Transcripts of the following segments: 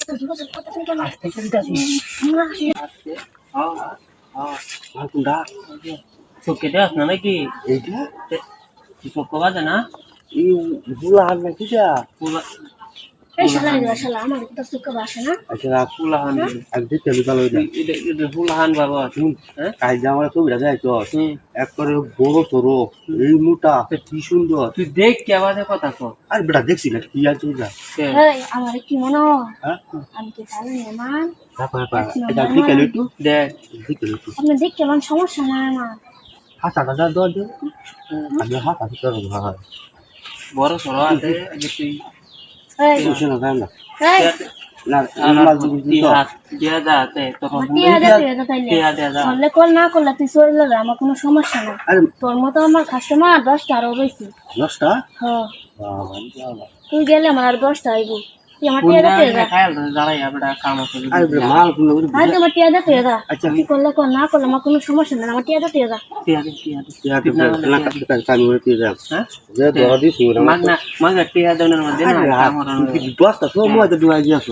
আস্তে করে যাচ্ছি। আর কোনটা চোখেটে আস না নাকি এইটা চোখ বাজে না এই গুলা হাত নাকি যা আচ্ছা ফুলাহান একদিন তেল ভালো হয়ে যায় এটা ফুলাহান বাবা হ্যাঁ কাজ আমার ছবিটা যায় তো একবারে বড় তোর এই মোটা কি সুন্দর তুই দেখ কে বাজে কথা কর আর বেটা দেখছি না কি আর তুই যা আমার কি মনে হয় হ্যাঁ আমি কি তাহলে মেহমান এটা দিকে একটু দেখ দিকে একটু আপনি দেখতে পান সমস্যা নাই আমার হাত আটা যা দর দে আমি হাত আটা তোর ভাই বড় সরো আছে যে তুই এই বুঝছ না না এই না আমার মাল তুই দিবি তো হাত দিয়া যা তে তখন টিয়া দে তাইলে দিয়া দিয়া যা করলে কল না করলে তুই চলে যা আমার কোনো সমস্যা নাই আরে তোর মতো আমার কাস্টমার 10টা আরো বেশি দশটা হ্যাঁ বাবা বাবা তুই গেলে আমার আর 10টা আইব তুই আমার কোন টিয়া দে জায়গায় খায়াল দাঁড়াই আমরা কাম আছে আরে বেটা মাল কোন করে আর তোমার টিয়া দে যা আচ্ছা তুই করলে কল না করলে আমার কোনো সমস্যা নাই আমার টিয়া দে যা টিয়া দে টিয়া টিপ না কাট কান করে টিয়া যা হ্যাঁ যে দরা দিছি না মাগ টিয়া দেওয়ার মধ্যে না আমার দশটা তো মই তো দুয়া দিয়াছ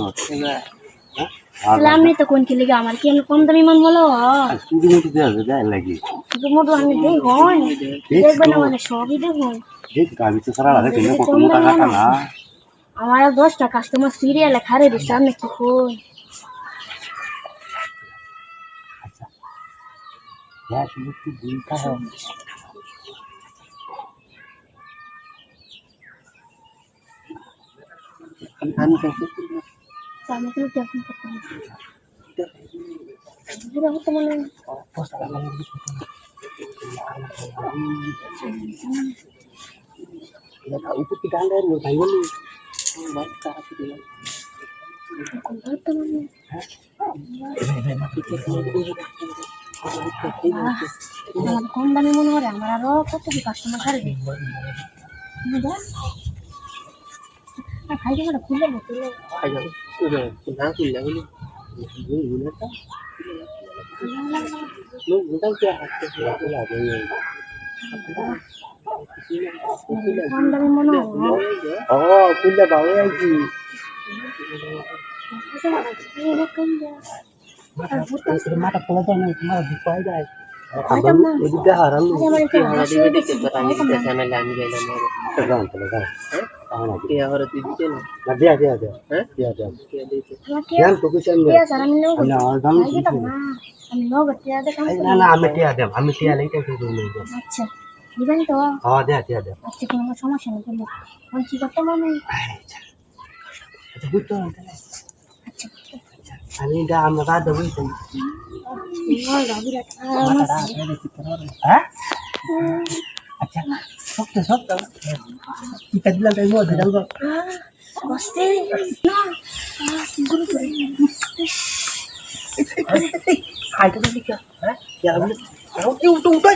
তাহলে আমি তো কোন কি লিগে আমার কি আমি কম দামি মান বলো শুধু মতো দেয়া যায় লাগি শুধু মোটো আমি দেই হন দেখবে না মানে সবই দেখুন দেখ গাবি তো সারা লাগে কেন কত মোটা কাটা না আমার 10টা কাস্টমার সিরিয়ালে খারে দিছে আমি কি কই যা শুধু তুই দিনটা হয় আমি আমি তো দেখুন করতে বুড়া হতো মানে এটা উপর কি ডান্ডা এর ভাই বলি কোন হতো মানে আমার কম দামে মনে হয় আমার আরো কত কি কাস্টমার খারে দিছে খাই যাবে খুলে না খুলে খাই যাবে না তুললে বলি কম দামে মনে হয় ও কুল্লা বাবা আইছি মাথা পড়া যায় না তোমার দুপাই যায় এদিকে হারালো চ্যানেলে আমি গেলাম গান চলে গান টিয়া হরে তুই দিতে না না দেয়া দেয়া দেয়া হ্যাঁ দেয়া দেয়া টিয়া দিতে জ্ঞান তো কিছু আমি আমি নগদ না গান আমি নগদ টিয়া দেখাম না না আমি টিয়া দেব আমি টিয়া লইতে শুরু নেই আচ্ছা দিবেন তো হ্যাঁ দেয়া দেয়া দেয়া আচ্ছা কোনো সমস্যা নেই কিন্তু কোন কি করতে মানে আচ্ছা বুঝতো আচ্ছা আমি এটা আমরা দেবো হ্যাঁ আচ্ছা সত্য সত্য kita bilang dari gua dari gua বসতে না শুরু করে hai cái gì kìa hả ya udah udah